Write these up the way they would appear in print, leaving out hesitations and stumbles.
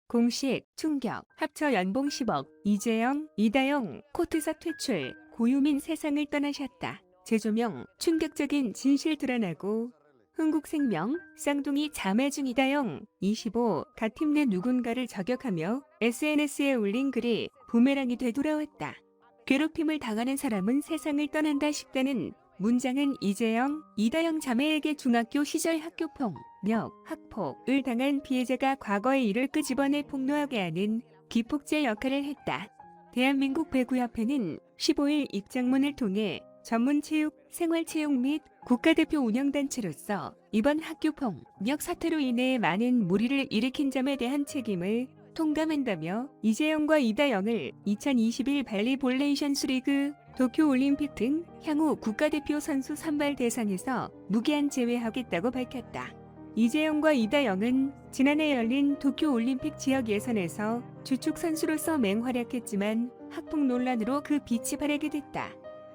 공식, 충격, 합쳐 연봉 10억, 이재영, 이다영, 코트사 퇴출, 고유민 세상을 떠나셨다. 재조명, 충격적인 진실 드러나고 흥국생명, 쌍둥이 자매 중 이다영, 25, 가 팀 내 누군가를 저격하며 SNS에 올린 글이 부메랑이 되돌아왔다. 괴롭힘을 당하는 사람은 세상을 떠난다 싶다는 문장은 이재영, 이다영 자매에게 중학교 시절 학교폭, 력, 학폭을 당한 피해자가 과거의 일을 끄집어내 폭로하게 하는 기폭제 역할을 했다. 대한민국 배구협회는 15일 입장문을 통해 전문체육, 생활체육 및 국가대표 운영단체로서 이번 학교폭력 사태로 인해 많은 무리를 일으킨 점에 대한 책임을 통감한다며 이재영과 이다영을 2021 발리볼레이션스 리그, 도쿄올림픽 등 향후 국가대표 선수 선발 대상에서 무기한 제외하겠다고 밝혔다. 이재영과 이다영은 지난해 열린 도쿄올림픽 지역 예선에서 주축 선수로서 맹활약했지만 학폭 논란으로 그 빛이 바래게 됐다.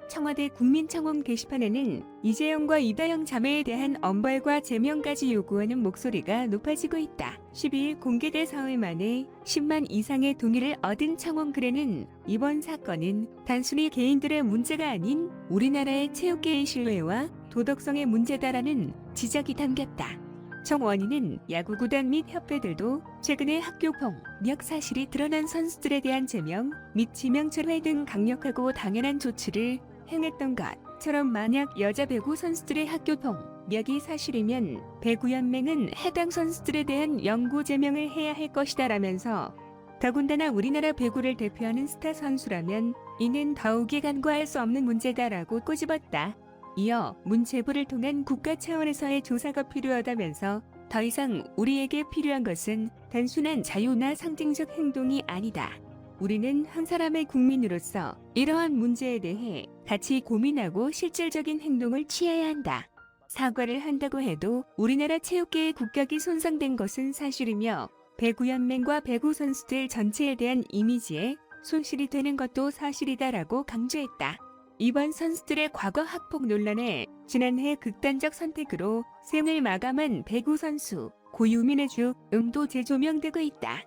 청와대 국민청원 게시판에는 이재영과 이다영 자매에 대한 엄벌과 제명까지 요구하는 목소리가 높아지고 있다. 12일 공개된 사흘 만에 10만 이상의 동의를 얻은 청원 글에는 이번 사건은 단순히 개인들의 문제가 아닌 우리나라의 체육계의 신뢰와 도덕성의 문제다라는 지적이 담겼다. 청원인은 야구구단 및 협회들도 최근에 학교폭력 사실이 드러난 선수들에 대한 제명 및 지명철회 등 강력하고 당연한 조치를 행했던 것처럼 만약 여자 배구 선수들의 학교폭력이 사실이면 배구연맹은 해당 선수들에 대한 영구 제명을 해야 할 것이다 라면서 더군다나 우리나라 배구를 대표하는 스타 선수라면 이는 더욱이 간과할 수 없는 문제다라고 꼬집었다. 이어 문체부를 통한 국가 차원에서의 조사가 필요하다면서 더 이상 우리에게 필요한 것은 단순한 자유나 상징적 행동이 아니다. 우리는 한 사람의 국민으로서 이러한 문제에 대해 같이 고민하고 실질적인 행동을 취해야 한다. 사과를 한다고 해도 우리나라 체육계의 국격이 손상된 것은 사실이며 배구연맹과 배구 선수들 전체에 대한 이미지에 손실이 되는 것도 사실이다라고 강조했다. 이번 선수들의 과거 학폭 논란에 지난해 극단적 선택으로 생을 마감한 배구 선수 고유민의 죽음도 재조명되고 있다.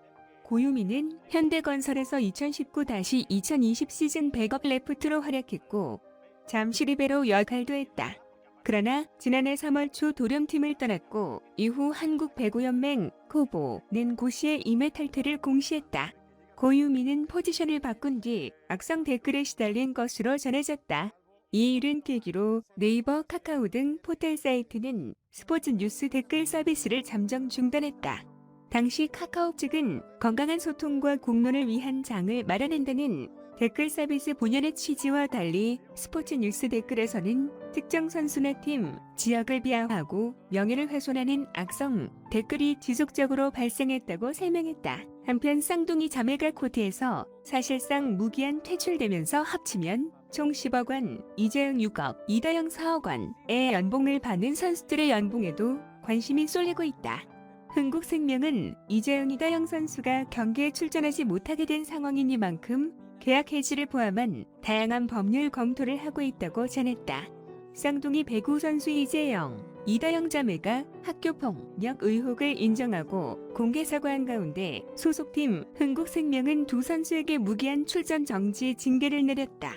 고유민은 현대건설에서 2019-2020 시즌 백업 레프트로 활약했고 잠시 리베로 역할도 했다. 그러나 지난해 3월 초 도령팀을 떠났고 이후 한국배구연맹 코보는 고시의 임해 탈퇴를 공시했다. 고유민은 포지션을 바꾼 뒤 악성 댓글에 시달린 것으로 전해졌다. 이 일은 계기로 네이버, 카카오 등 포털 사이트는 스포츠 뉴스 댓글 서비스를 잠정 중단했다. 당시 카카오 측은 건강한 소통과 공론을 위한 장을 마련한다는 댓글 서비스 본연의 취지와 달리 스포츠 뉴스 댓글에서는 특정 선수나 팀, 지역을 비하하고 명예를 훼손하는 악성 댓글이 지속적으로 발생했다고 설명했다. 한편 쌍둥이 자매가 코트에서 사실상 무기한 퇴출되면서 합치면 총 10억 원, 이재영 6억, 이다영 4억 원의 연봉을 받는 선수들의 연봉에도 관심이 쏠리고 있다. 흥국생명은 이재영, 이다영 선수가 경기에 출전하지 못하게 된 상황이니만큼 계약 해지를 포함한 다양한 법률 검토를 하고 있다고 전했다. 쌍둥이 배구 선수 이재영, 이다영 자매가 학교폭력 의혹을 인정하고 공개 사과한 가운데 소속팀 흥국생명은 두 선수에게 무기한 출전 정지 징계를 내렸다.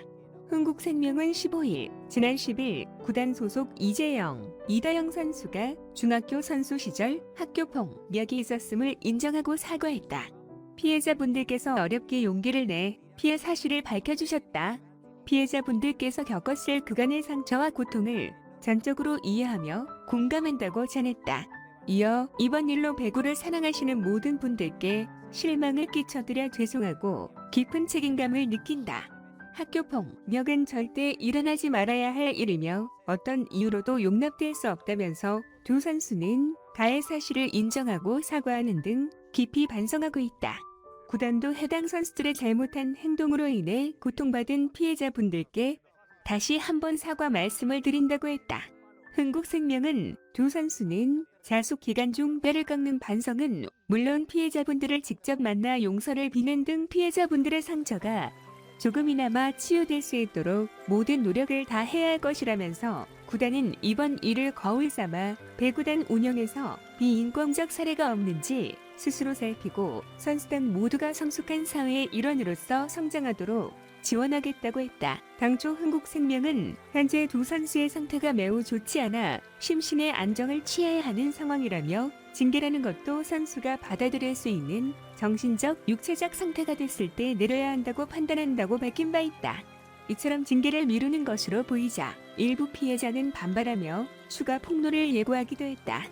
흥국생명은 15일, 지난 10일 구단 소속 이재영, 이다영 선수가 중학교 선수 시절 학교폭력이 있었음을 인정하고 사과했다. 피해자분들께서 어렵게 용기를 내 피해 사실을 밝혀주셨다. 피해자분들께서 겪었을 그간의 상처와 고통을 전적으로 이해하며 공감한다고 전했다. 이어 이번 일로 배구를 사랑하시는 모든 분들께 실망을 끼쳐드려 죄송하고 깊은 책임감을 느낀다. 학교폭력은 절대 일어나지 말아야 할 일이며 어떤 이유로도 용납될 수 없다면서 두 선수는 가해 사실을 인정하고 사과하는 등 깊이 반성하고 있다. 구단도 해당 선수들의 잘못한 행동으로 인해 고통받은 피해자분들께 다시 한번 사과 말씀을 드린다고 했다. 흥국생명은 두 선수는 자숙 기간 중 뼈를 깎는 반성은 물론 피해자분들을 직접 만나 용서를 비는 등 피해자분들의 상처가 조금이나마 치유될 수 있도록 모든 노력을 다 해야 할 것이라면서 구단은 이번 일을 거울 삼아 배구단 운영에서 비인권적 사례가 없는지 스스로 살피고 선수단 모두가 성숙한 사회의 일원으로서 성장하도록 지원하겠다고 했다. 당초 흥국생명은 현재 두 선수의 상태가 매우 좋지 않아 심신의 안정을 취해야 하는 상황이라며 징계라는 것도 선수가 받아들일 수 있는 정신적, 육체적 상태가 됐을 때 내려야 한다고 판단한다고 밝힌 바 있다. 이처럼 징계를 미루는 것으로 보이자 일부 피해자는 반발하며 추가 폭로를 예고하기도 했다.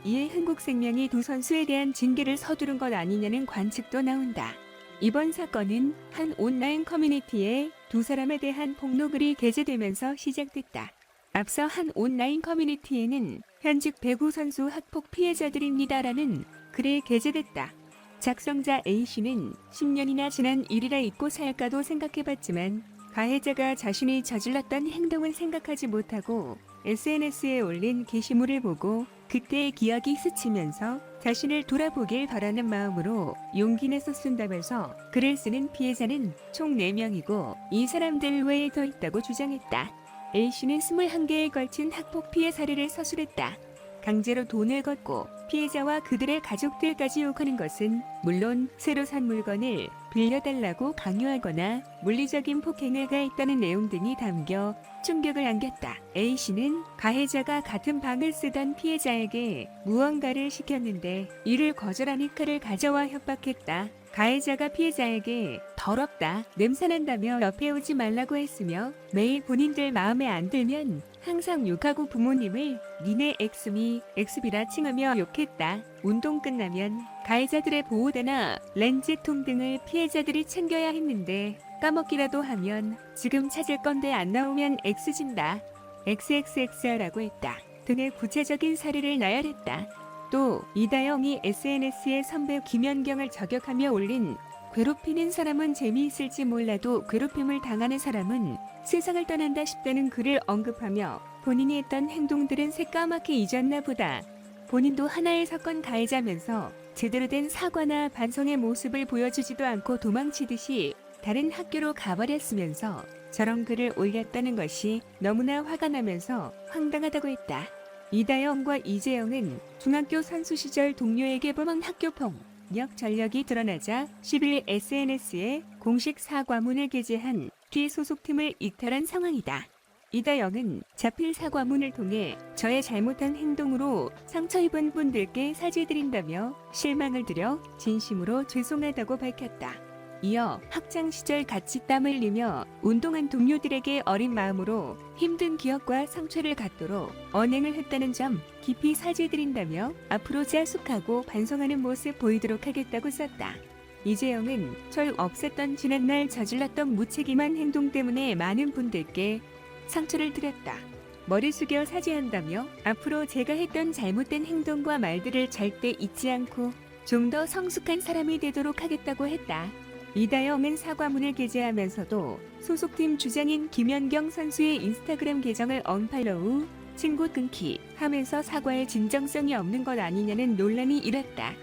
이에 흥국생명이 두 선수에 대한 징계를 서두른 것 아니냐는 관측도 나온다. 이번 사건은 한 온라인 커뮤니티에 두 사람에 대한 폭로글이 게재되면서 시작됐다. 앞서 한 온라인 커뮤니티에는 현직 배구 선수 학폭 피해자들입니다라는 글이 게재됐다. 작성자 A씨는 10년이나 지난 일이라 잊고 살까도 생각해봤지만 가해자가 자신이 저질렀던 행동을 생각하지 못하고 SNS에 올린 게시물을 보고 그때의 기억이 스치면서 자신을 돌아보길 바라는 마음으로 용기 내서 쓴다면서 글을 쓰는 피해자는 총 4명이고 이 사람들 외에 더 있다고 주장했다. A씨는 21개에 걸친 학폭 피해 사례를 서술했다. 강제로 돈을 걷고 피해자와 그들의 가족들까지 욕하는 것은 물론 새로 산 물건을 빌려달라고 강요하거나 물리적인 폭행을 가했다는 내용 등이 담겨 충격을 안겼다. A씨는 가해자가 같은 방을 쓰던 피해자에게 무언가를 시켰는데 이를 거절하니 칼을 가져와 협박했다. 가해자가 피해자에게 더럽다, 냄새난다며 옆에 오지 말라고 했으며 매일 본인들 마음에 안 들면 항상 욕하고 부모님을 니네 엑스미, 엑스비라 칭하며 욕했다. 운동 끝나면 가해자들의 보호대나 렌즈통 등을 피해자들이 챙겨야 했는데 까먹기라도 하면 지금 찾을 건데 안 나오면 X진다. XXX라고 했다. 등의 구체적인 사례를 나열했다. 또 이다영이 SNS에 선배 김연경을 저격하며 올린 괴롭히는 사람은 재미있을지 몰라도 괴롭힘을 당하는 사람은 세상을 떠난다 싶다는 글을 언급하며 본인이 했던 행동들은 새까맣게 잊었나 보다. 본인도 하나의 사건 가해자면서 제대로 된 사과나 반성의 모습을 보여주지도 않고 도망치듯이 다른 학교로 가버렸으면서 저런 글을 올렸다는 것이 너무나 화가 나면서 황당하다고 했다. 이다영과 이재영은 중학교 선수 시절 동료에게 범한 학교폭력 전력이 드러나자 10일 SNS에 공식 사과문을 게재한 뒤 소속팀을 이탈한 상황이다. 이다영은 자필 사과문을 통해 저의 잘못한 행동으로 상처 입은 분들께 사죄드린다며 실망을 드려 진심으로 죄송하다고 밝혔다. 이어 학창시절 같이 땀 흘리며 운동한 동료들에게 어린 마음으로 힘든 기억과 상처를 갖도록 언행을 했다는 점 깊이 사죄드린다며 앞으로 자숙하고 반성하는 모습 보이도록 하겠다고 썼다. 이재영은 절 없었던 지난날 저질렀던 무책임한 행동 때문에 많은 분들께 상처를 드렸다. 머리 숙여 사죄한다며 앞으로 제가 했던 잘못된 행동과 말들을 절대 잊지 않고 좀 더 성숙한 사람이 되도록 하겠다고 했다. 이다영은 사과문을 게재하면서도 소속팀 주장인 김연경 선수의 인스타그램 계정을 언팔로우, 친구 끊기 하면서 사과의 진정성이 없는 것 아니냐는 논란이 일었다.